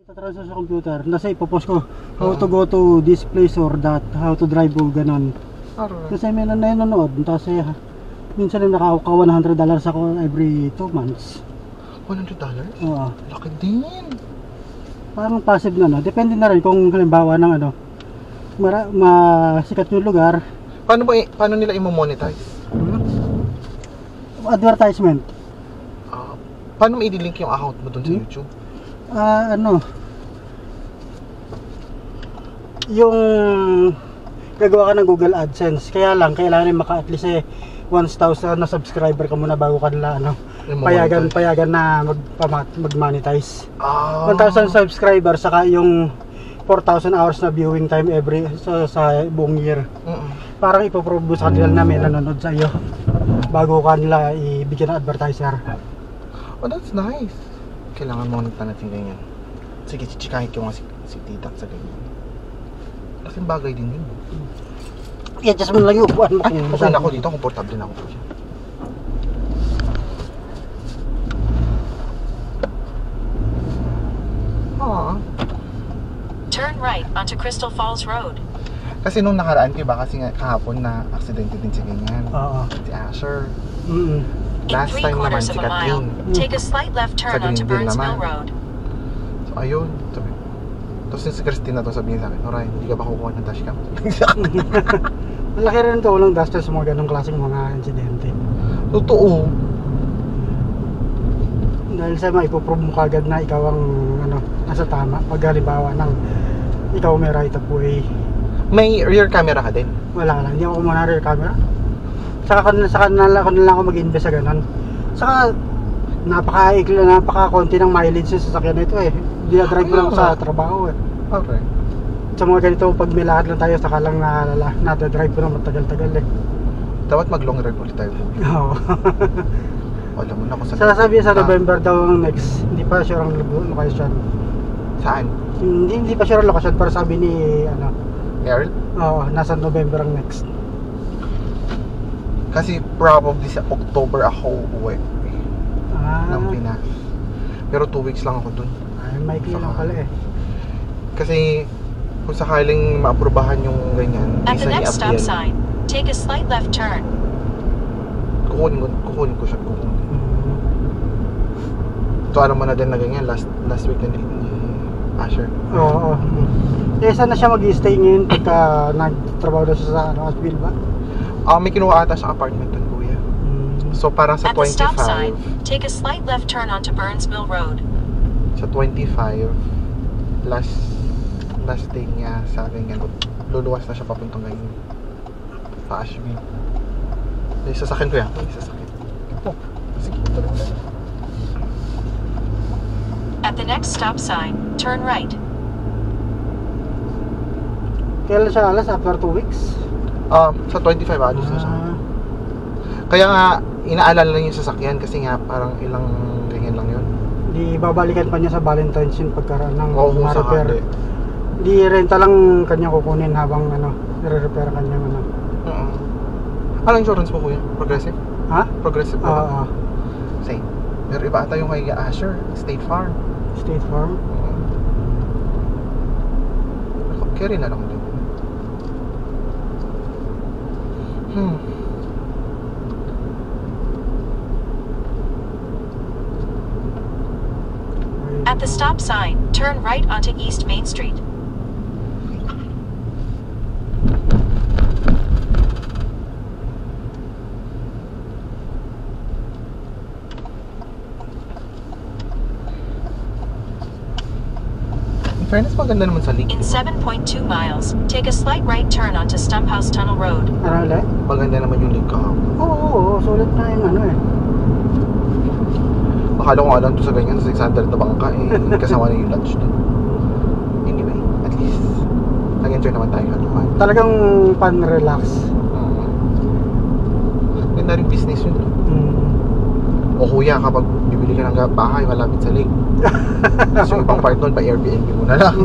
Transfer sa computer, nasa ipopost ko how to go to this place or that, how to drive o ganon. Kasi may nanonood, tapos minsan yung nakaka $100 ako every 2 months. $100? Oo. Laki din. Parang passive na, no? Depende na rin kung halimbawa ng ano, masikat yung lugar. Paano nila i-monetize? Advertisement. Paano mo i-link yung account mo dun sa YouTube? Yung gagawa ka ng Google AdSense, kaya lang kailangan maka at least 1,000 na subscriber ka muna bago ka nila payagan na mag-monetize. 1,000 subscribers saka yung 4,000 hours na viewing time every sa buong year. Parang ipoprove sa kanila na may nanonood sa iyo bago ka nila ibigyan ng advertiser. Oh, that's nice. Kailangan monitor natin ganyan. Sige, chichikahin ko nga si Tita sa ganyan. Kasi bagay din yun. I-adjust mo lang yung upuan mo. Ay, okay na ako dito. Komportable na ako. Turn right onto Crystal Falls Road. Kasi nung nakaraan, diba, kasi nga kahapon na aksidente din si ganyan. Si Asher. Last time naman si Kathleen. Take a slight left turn onto Burns Mill Road. So ayun, sabi. Tapos si Christina to sabihin sa akin, Orion, hindi ka ba kukuha ng dashcam? Malaki rin ito walang dashcam sa mga ganong klaseng mga insidente. Totoo. Dahil sa ipoprove mo kagad na ikaw ang nasa tama. Pag halimbawa ng ikaw may right of way. May rear camera ka din? Wala lang, hindi ako muna rear camera. Saka na lang ako mag-invest sa ganun. Saka napaka-konti ng mileage sa sasakyan nito Dinadrive ko lang sa trabaho Okay. Sa mga ganito, pag may lakad lang tayo, saka lang nadadrive ko na matagal-tagal Dapat mag-long ride ulit tayo. Oo. Alam mo na kung saan. Sasabihin sa November daw ang next. Hindi pa sure ang location. Saan? Hindi pa sure ang location, pero sabi ni Earl? Oo, nasa November ang next. Kasi probably sa October ako uuwi ng Pinas. Pero 2 weeks lang ako dun. Ay, maikli lang pala Kasi kung sakaling maaprubahan yung ganyan, At the next stop i-appeal. sign, take a slight left turn. Kukunin ko siya. So alam mo na din na ganyan, last week na ni Asher. Oo. Saan na siya mag-i-stay ngayon pagka nagtrabaho na siya sa Asheville ba? May kinuha ata sa apartment dun, kuya. So parang sa At the stop 25, sign, take a slight left turn onto Burns Mill Road. sa 25, last day niya sa ganyan, luluwas na siya papuntang ganyan sa Asheville. Sasakyan ko yan. Sasakyan. Sige, tuloy. At the next stop sign, turn right. Kailan siya alas? After 2 weeks? Sa 25 anos na siya. Kaya nga, inaalala lang yung sasakyan kasi nga parang ilang ganyan lang yun. Di babalikan pa niya sa Valentine's yun pagkaroon ng sakali. Di renta lang kanya kukunin habang nire-repair kanya Anong insurance mo, kuya? Progressive? Ha? Progressive ba? Oo. Same. Pero iba ata yung kay Asher, State Farm. State Farm? Carry na lang din. At the stop sign, turn right onto East Main Street. In fairness, maganda naman sa link. In 7.2 miles, take a slight right turn onto Stumphouse Tunnel Road. Ano ulit? Maganda naman yung link kahapon. Oo, sulit na yung Akala ko nga lang to sa ganyan, sa 600 na bangka kasama na yung lunch doon. Anyway, at least nag-enjoy naman tayo. Talagang pan-relax. Ganda rin business yun. O kuya, kapag bibili ka ng bahay malapit sa lake, so yung ibang part nun, pa-Airbnb mo na lang.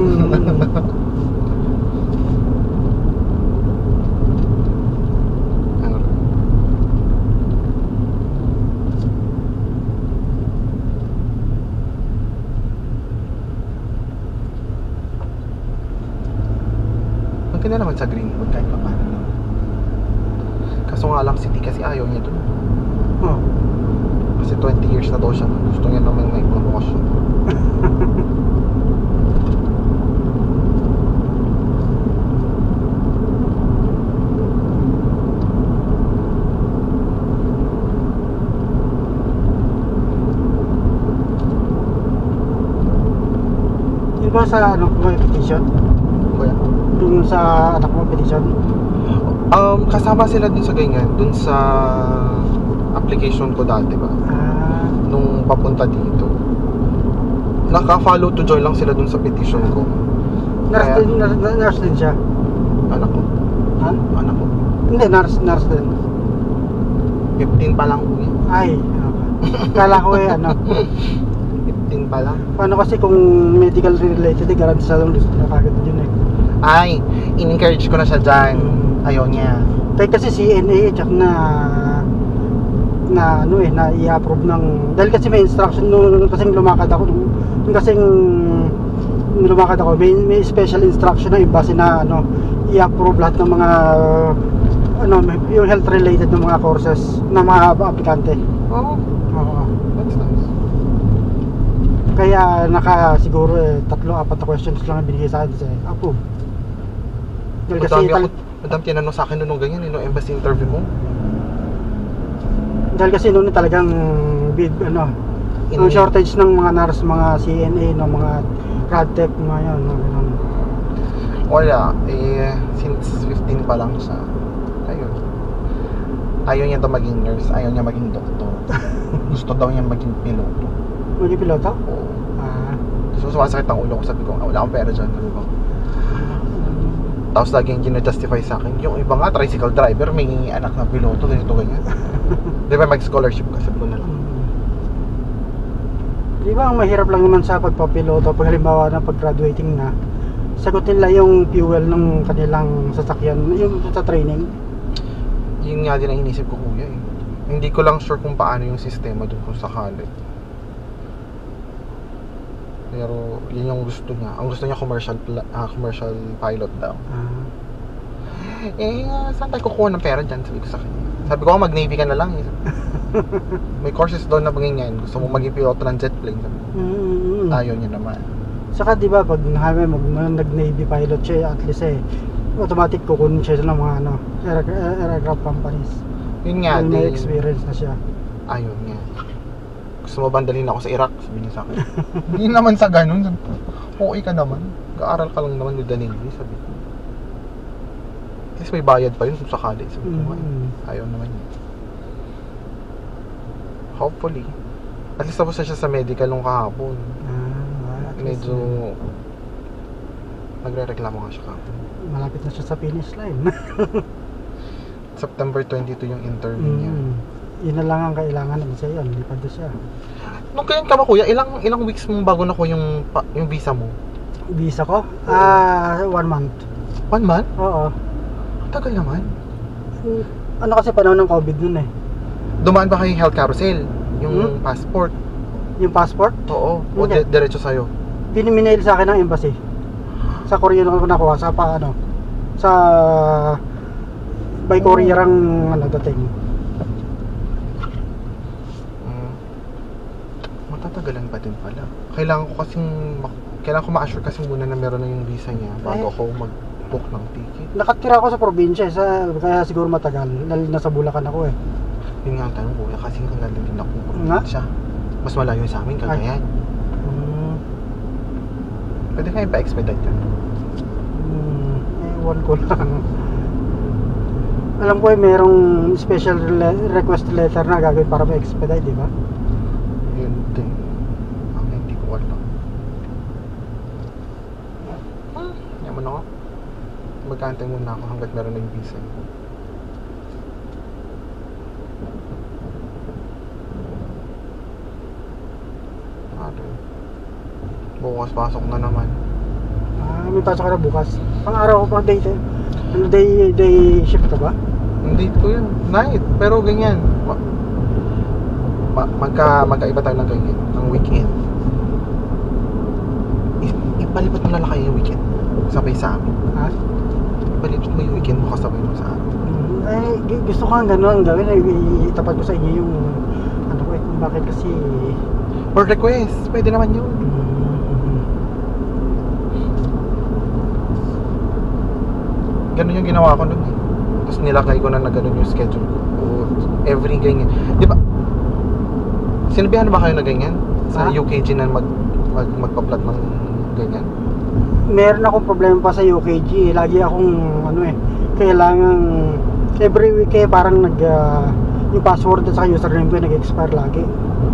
na naman sa Greenwood kahit pa paano lang. Kaso nga lang city kasi ayaw niya dun. Oh. Kasi 20 years na daw siya. Gusto niya naman may promotion. Yun ba sa ano may petition? Kuya? Yung sa anak mo petition? Kasama sila dun sa ganyan. Dun sa application ko dati ba? Ah, Nung papunta dito. Naka-follow to join lang sila dun sa petition ko. nurse din, nurse din siya. Anak ko. Ha? Anak ko. Hindi, nurse din. 15 pa lang kuya. Ay, okay. Kala ko ano. 15 pa lang. Paano kasi kung medical related, garanti sa lang gusto na kagad yun eh. Ay, in-encourage ko na siya dyan. Ayaw niya. Kahit kasi CNA, tsaka na ano eh, na i-approve ng, dahil kasi may instruction nung kasing lumakad ako, nung kasing lumakad ako, may special instruction na base na ano, i-approve lahat ng mga ano, yung health related ng mga courses ng mga aplikante. Oh, Oo. that's nice. Kaya siguro 3-4 na questions lang ang binigay sa akin kasi approve. Dahil kasi Madam tinanong sa akin nung ganyan, nung embassy interview mo. dahil kasi noon talagang bid ano, yung shortage ng mga nurse, mga CNA, ng mga radtech, mga yun, mga ganun. Wala, since 15 pa lang siya. Ayun. Ayaw niya daw maging nurse, ayaw niya maging doktor. Gusto daw niya maging piloto. Maging piloto? Oo. Ah. So sumasakit ang ulo ko, sabi ko, wala akong pera dyan. Sabi ko. Tapos laging gina-justify sa akin, yung iba nga, tricycle driver, may anak na piloto, ganito ganyan. Di ba mag-scholarship ka, sabi ko na lang. Di ba ang mahirap lang naman sa pagpapiloto, pag halimbawa na pag-graduating na, sagutin nila yung fuel ng kanilang sasakyan, yung sa training. Yun nga din ang inisip ko kuya eh. Hindi ko lang sure kung paano yung sistema dun kung sakali. Pero yun yung gusto niya. Ang gusto niya commercial pilot daw. Saan tayo kukuha ng pera dyan? Sabi ko sa kanya. Sabi ko, mag-Navy ka na lang eh. May courses doon na ganyan. Gusto mo maging piloto ng jet plane. Sabi ko. Ayaw niya naman. Saka di ba pag nag-Navy pilot siya, at least automatic kukunin siya ng mga ano, aircraft companies. Yun nga, may experience na siya. Ayaw niya. Gusto mo bandalin ako sa Iraq? Sabi niya sa akin. Hindi naman sa ganun. Sabi ko, okay ka naman. Kaaral ka lang naman with the Navy. Sabi ko. Kasi may bayad pa yun kung sakali. Sabi ko, ayaw naman niya. Hopefully. At least tapos na siya sa medical nung kahapon. Medyo nagre-reklamo nga siya kahapon. Malapit na siya sa finish line. September 22 yung interview niya. Yun na lang ang kailangan naman sa iyo. Lipad na siya. Nung kailan ka ba kuya? Ilang weeks mong bago na ko yung visa mo? Visa ko? 1 month. 1 month? Oo. Tagal naman. Ano kasi panahon ng COVID nun eh. Dumaan ba kayo health carousel? Yung passport? Yung passport? Oo. O Hindi. diretso sa'yo? Piniminail sa akin ng embassy. Sa Korea ko nakuha. Sa sa by courier ang dating. Matatagalan pa din pala. Kailangan ko ma-assure kasi muna na meron na yung visa niya bago ako mag-book ng ticket. Nakatira ako sa probinsya kaya siguro matagal. Dahil nasa Bulacan ako eh. Yun nga ang tanong ko, kasi hanggang din ako ng probinsya. Mas malayo sa amin, Cagayan. Pwede kayo pa-expedite yan? Ewan ko lang. Alam ko merong special request letter na gagawin para ma-expedite, di ba? Yun din. Hindi ko alam. Yaman ako. Magkantay muna ako hanggat meron na yung visa. Bukas pasok na naman. May pasok ka na bukas. Pang araw ko pang day shift ka ba? Hindi ko yun. Night. Pero ganyan. Magkaiba tayo ng ganyan. Ng weekend. Ipalipat mo na lang kayo yung weekend. Sabay sa amin. Ha? pagbalik mo yung weekend mo kasabay mo sa akin. Gusto ko nga gano'n gawin. Itapat ko sa inyo yung ano ko kung bakit kasi Or request, pwede naman yun. Ganun yung ginawa ko nun eh. Tapos nilakay ko na ganun yung schedule ko. Every ganyan. Di ba? Sinabihan na ba kayo na ganyan? Sa UKG na magpa-plot ng ganyan? Meron akong problema pa sa UKG. Lagi akong kailangan every week parang yung password at saka username ko nag-expire lagi.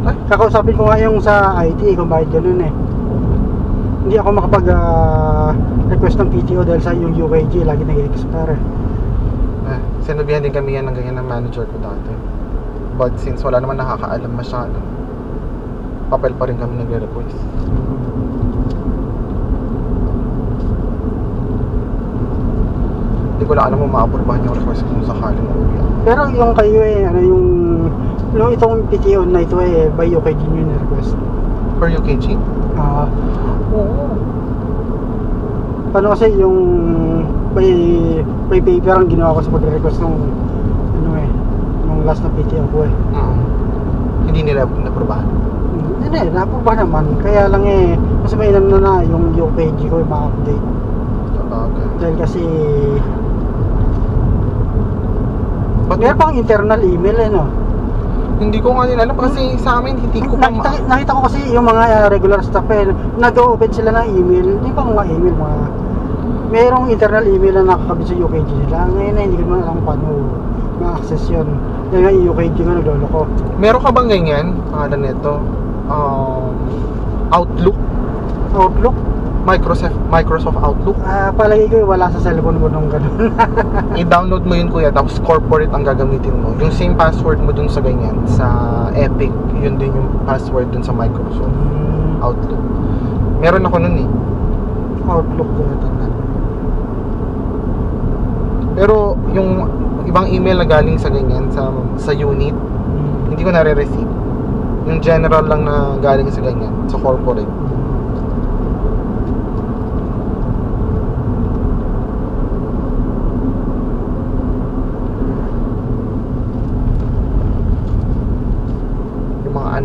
Ay? Kakausapin ko nga yung sa IT kung bakit ganun eh. Hindi ako makapag request ng PTO dahil sa yung UKG lagi nag-expire eh. Sinabihan din kami yan ng ganyan ng manager ko dati. But since wala naman nakakaalam masyado, papel pa rin kami nagre-request. Hindi ko lang alam kung ma-approvehan yung request kung sakaling uuwi ako. Pero yung kayo yung itong PTO na ito by UKG nyo yung request. Per UKG? Oo. Paano kasi yung by paper ang ginawa ko sa pag-request nung nung last na PTO ko Hindi nila na-approvehan? Hindi, na-approve naman. Kaya lang mas mainam na yung UKG ko ma-update. Okay. Dahil kasi meron pang internal email no? Hindi ko nga din alam kasi sa amin hindi ko pa nakita ko kasi yung mga regular staff nag-open sila ng email. Hindi pa mga email merong internal email na nakakabit sa UKG nila. Ngayon hindi ko naman alam paano ma-access yun. Dahil nga yung UKG nga nagloloko. Meron ka bang ganyan? Pangalan nito Outlook? Microsoft Outlook? Palagi ko wala sa cellphone ko nung ganun. I-download mo yun kuya, tapos corporate ang gagamitin mo. Yung same password mo dun sa ganyan, sa Epic, yun din yung password dun sa Microsoft Outlook. Meron ako nun Outlook ko natanda. Pero yung ibang email na galing sa ganyan, sa unit, hindi ko nare-receive. Yung general lang na galing sa ganyan, sa corporate.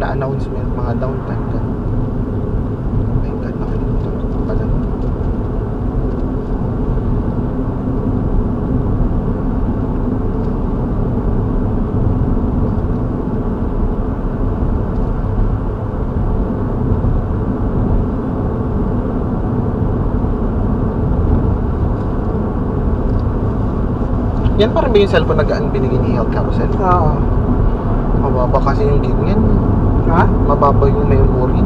Announcement, mga downtime ka. Oh my God, nakalimutan ko pa pala. Yan parang ba yung cellphone na binigay ni Health Carousel? Oo. Mababa kasi yung gig niyan. Ha? Mababa yung memory.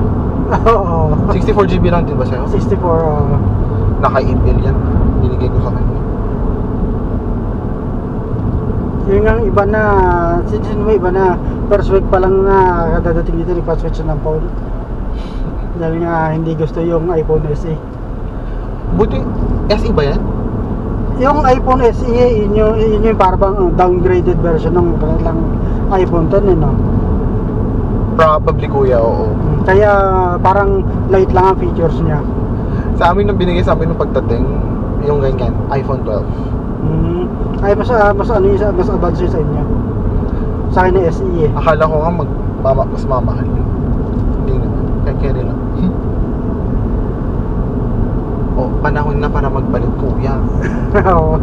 Oo. 64GB lang din ba sa'yo? 64. Naka-email yan. Binigay ko sa kanya. Yun nga iba na, since mo iba na, first week pa lang na dadating dito nagpa-switch ng phone. Dahil nga hindi gusto yung iPhone SE. Buti, SE ba yan? Yung iPhone SE, yun yung parang downgraded version ng kanilang iPhone 10 no? Probably kuya, oo. Kaya parang light lang ang features niya. Sa amin nung binigay sa amin nung pagdating, yung ganyan, iPhone 12. Ay mas advanced yun sa inyo. Sa akin na SE Akala ko nga mas mamahal yun. Hindi naman, kaya carry lang. Oh, panahon na para magpalit kuya. Oo.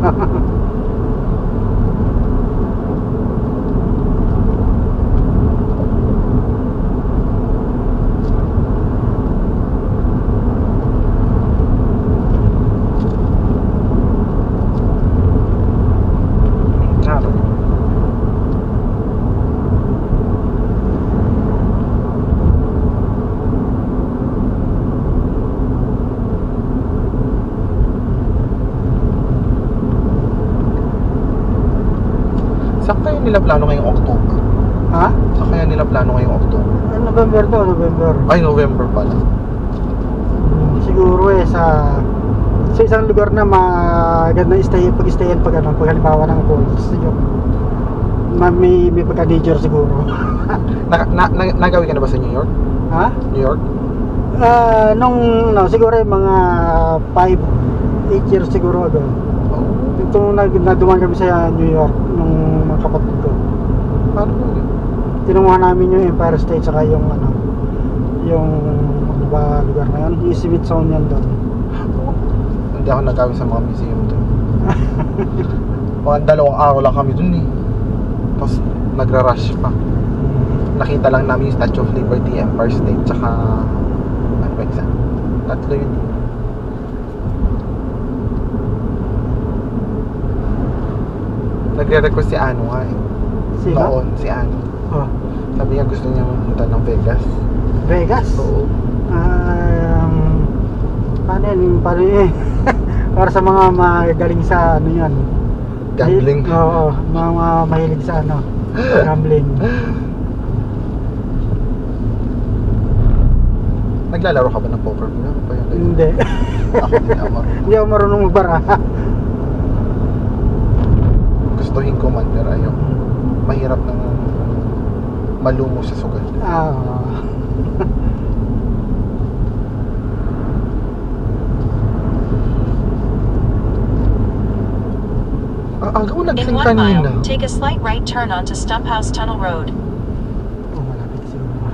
Saan kaya nila plano ngayong October? Ha? Saan kaya nila plano ngayong October? November to, November. Ay, November pala. Siguro sa isang lugar na maganda pag-stayan pag halimbawa ng falls yung may pagka-nature siguro. Nagawi ka na ba sa New York? Ha? New York? Siguro yung mga 5-8 years siguro ago. Oh. naduman kami sa New York nung mga kapatid ko. Paano mo yun? Tinunguhan namin yung Empire State saka yung yung ano ba lugar na yun? Yung Smithsonian doon. Hindi ako nagawin sa mga museum doon. Mga 2 araw lang kami doon eh. Tapos nagra-rush pa. Nakita lang namin yung Statue of Liberty, Empire State, tsaka ano ba isa? 3 yun. Nagre-request si Ano nga eh. Sino? Noon, si Ano. Oh, Sabi niya gusto niya pumunta ng Vegas. Vegas? Oo. Paano yan? Paano yun? Para sa mga magaling sa ano yan. Gambling. Oo, mga mahilig sa gambling. Naglalaro ka ba ng poker? Ano ba yun? Hindi. Ako din ako. Hindi ako marunong magbara. Gustuhin ko man pero ayaw. Mahirap nang malumo sa sugal. Aga mo In nagsing 1 kanina. mile, take a slight right turn onto Stumphouse Tunnel Road. Oh, malapit siguro.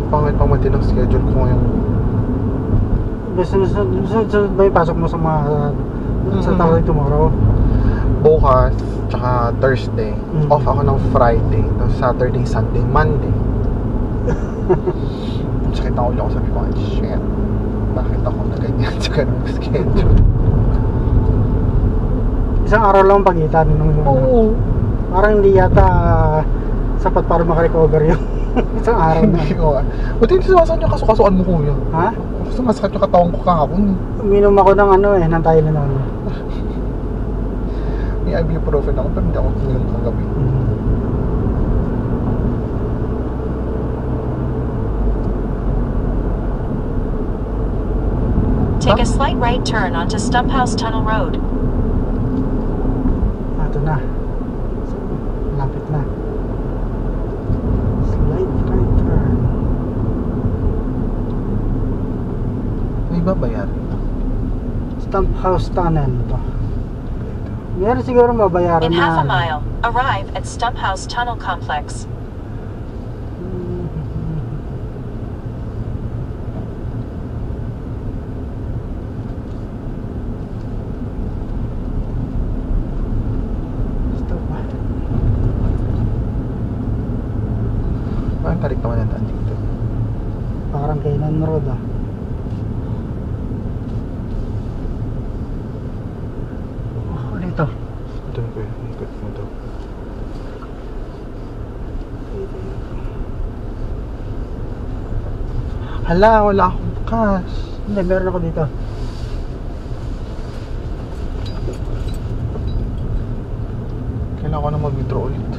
Pangit pang matinang schedule ko ngayon. Sunod ba yung pasok mo sa mga sa tawag tomorrow? Bukas, tsaka Thursday. Mm. Off ako ng Friday. Tapos Saturday, Sunday, Monday. Sakit na ulo ako, sabi ko, shit. Bakit ako na ganyan sa ganung schedule? Isang araw lang ang pagitan nung Oo. parang hindi yata sapat para makarecover yung isang araw na. Hindi ko. Buti hindi sumasakit yung kasukasuan mo, kuya. Ha? Sumasakit yung katawan ko kahapon eh. Uminom ako ng ng Tylenol. May ibuprofen ako pero hindi ako kuminom kagabi. Take a slight right turn onto Stumphouse Tunnel Road. Ito na. Lapit na. Slight right turn. May babayaran. Stumphouse Tunnel to. Meron siguro mabayaran In na. half a mile, arrive at Stumphouse Tunnel Complex. Parang tarik naman ang daan dito. Parang Kainan Road dito. Ito ko yun. Ikot mo daw. Hala, wala akong cash. Hindi, meron ako dito. Kailangan ko na mag-withdraw ulit.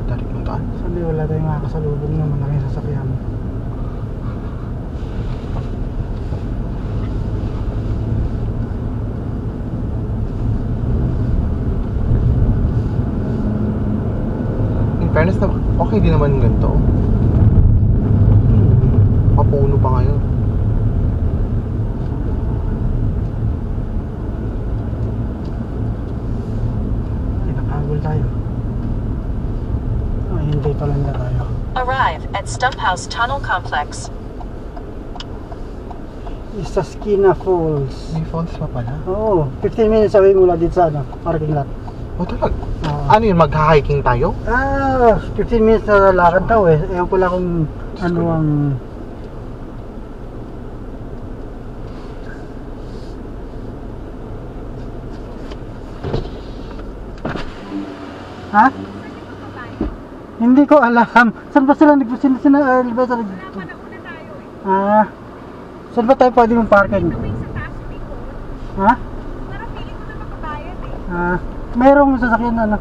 Tarik mo daan. Sabi wala tayong makakasalubong na malaking sasakyan. In fairness na, okay din naman ganito. Papuno pa ngayon. Ay, nakagol tayo. Ay, hintay pa lang na tayo. Arrive at at Stump House Tunnel Complex. Isaskina Falls. May falls pa pala. Oo, 15 minutes away mula dito sa parking lot. O talaga? Ah. Ano yun, mag-hiking tayo? 15 minutes na lakad daw eh. Ewan ko lang kung ano ang... Ha? Hindi ko alam. Saan ba sila nagpusin? Saan ba tayo pwede mong parking? Ha? Merong sasakyan na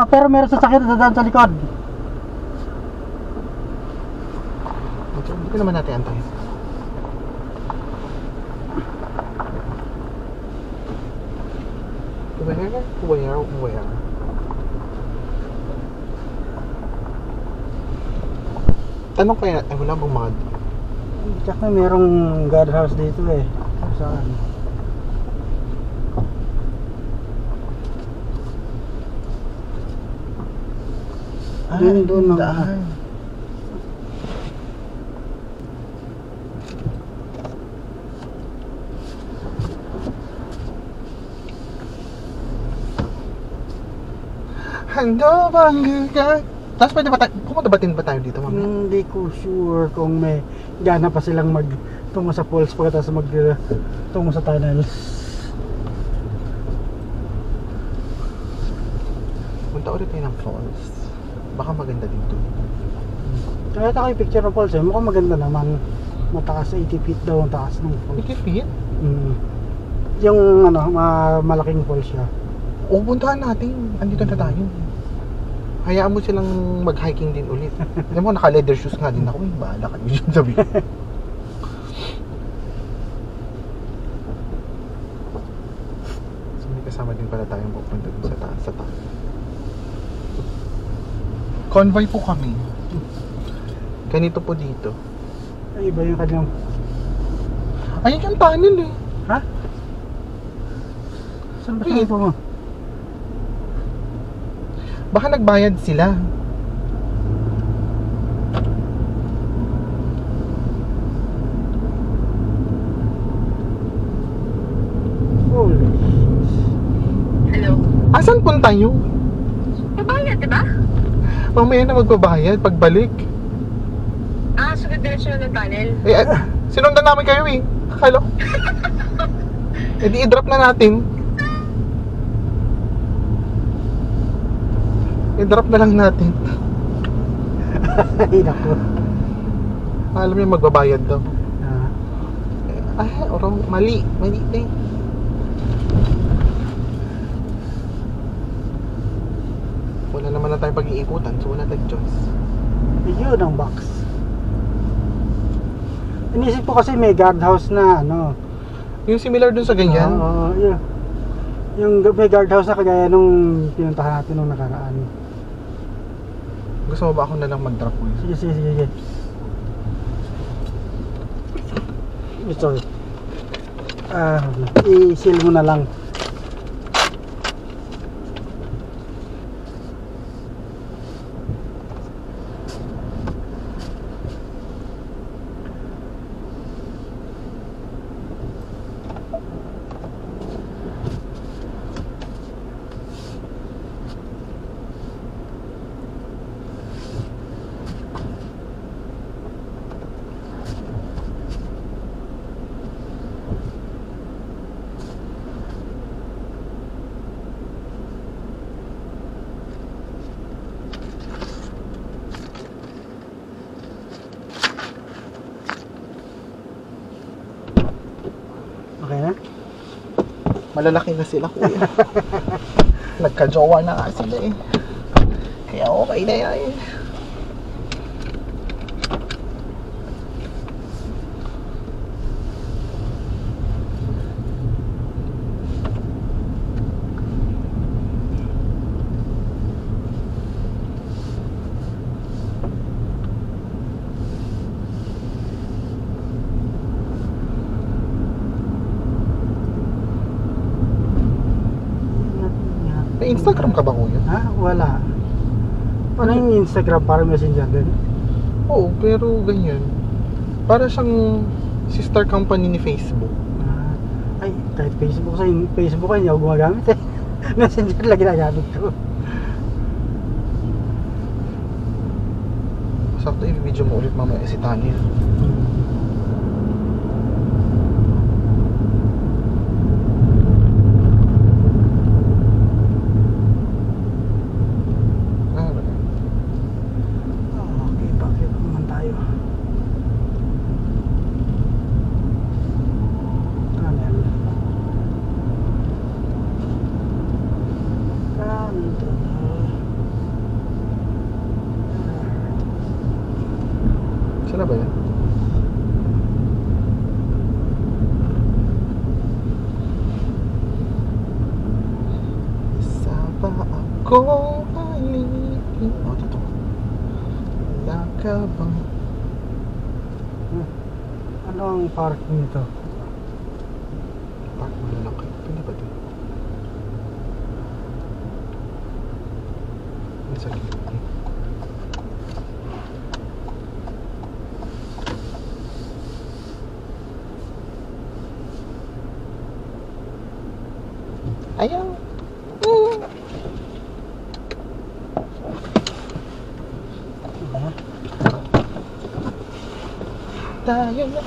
pero meron sasakyan na dadaan sa likod. Hindi ko naman natin antayin. Where? Tanong kaya, wala bang mga... Tsaka merong guardhouse dito eh. Saan? Doon ang daan. Hando bang gaga? Tapos pwede ba tayo, pumunta ba tayo dito, mami? Hindi ko sure kung may gana pa silang tungo sa falls pagkatapos tungo sa tunnels. Punta ulit tayo ng falls. Baka maganda dito. Nakita ko yung picture ng falls eh. Mukhang maganda naman. Matakas 80 feet daw ang taas ng falls. 80 feet? Yung malaking falls siya. O, puntahan natin. Andito na tayo. Hayaan mo silang mag-hiking din ulit. Alam mo, naka-leather shoes nga din ako. Bahala ka din sabi ko. So, may kasama din pala tayong pupunta dun sa taas. Convoy po kami. Ganito po dito. Ay, iba yung kanyang... Ayun yung tunnel eh. Ha? Saan ba saan mo? Baka nagbayad sila. Holy. Hello? Asan punta nyo? Mabayad, diba? Mamaya na magbabayad pagbalik. Sunod diretso na ng tunnel. Sinundan namin kayo eh. Akala ko. I-drop na natin. I-drop na lang natin. Ay, naku. Alam niyo magbabayad daw. Ah. Mali na eh. Wala naman na tayong pag-iikutan, so wala tayong choice. Yun ang box. Inisip ko kasi may guardhouse na Yung similar dun sa ganyan. Oo, yun. Yung may guardhouse na kagaya nung pinuntahan natin nung nakaraan. Gusto mo ba ako na lang mag-drop mo? Sige. Sorry. I-seal mo na lang. Okay na? Malalaki na sila, kuya. Nagka-jowa na nga sila eh. Kaya okay na yan. May Instagram ka ba, kuya? Ha? Wala. Ano yung Instagram? Parang messenger din. Oo, pero ganyan. Para siyang sister company ni Facebook. Ay, kahit Facebook sa Facebook ay hindi ako gumagamit eh. Messenger lang ginagamit ko. Sakto i-video mo ulit mamaya si Tanya. Okay, bakit naman tayo? Tunnel. Kanto. Saan na ba yan? Isa ba ako alipin? Oh, totoo. Wala ka bang Ano ang parking nito? park mo na lang kayo? Pwede ba doon? Yan sa gilid. Ayaw. Tayo na.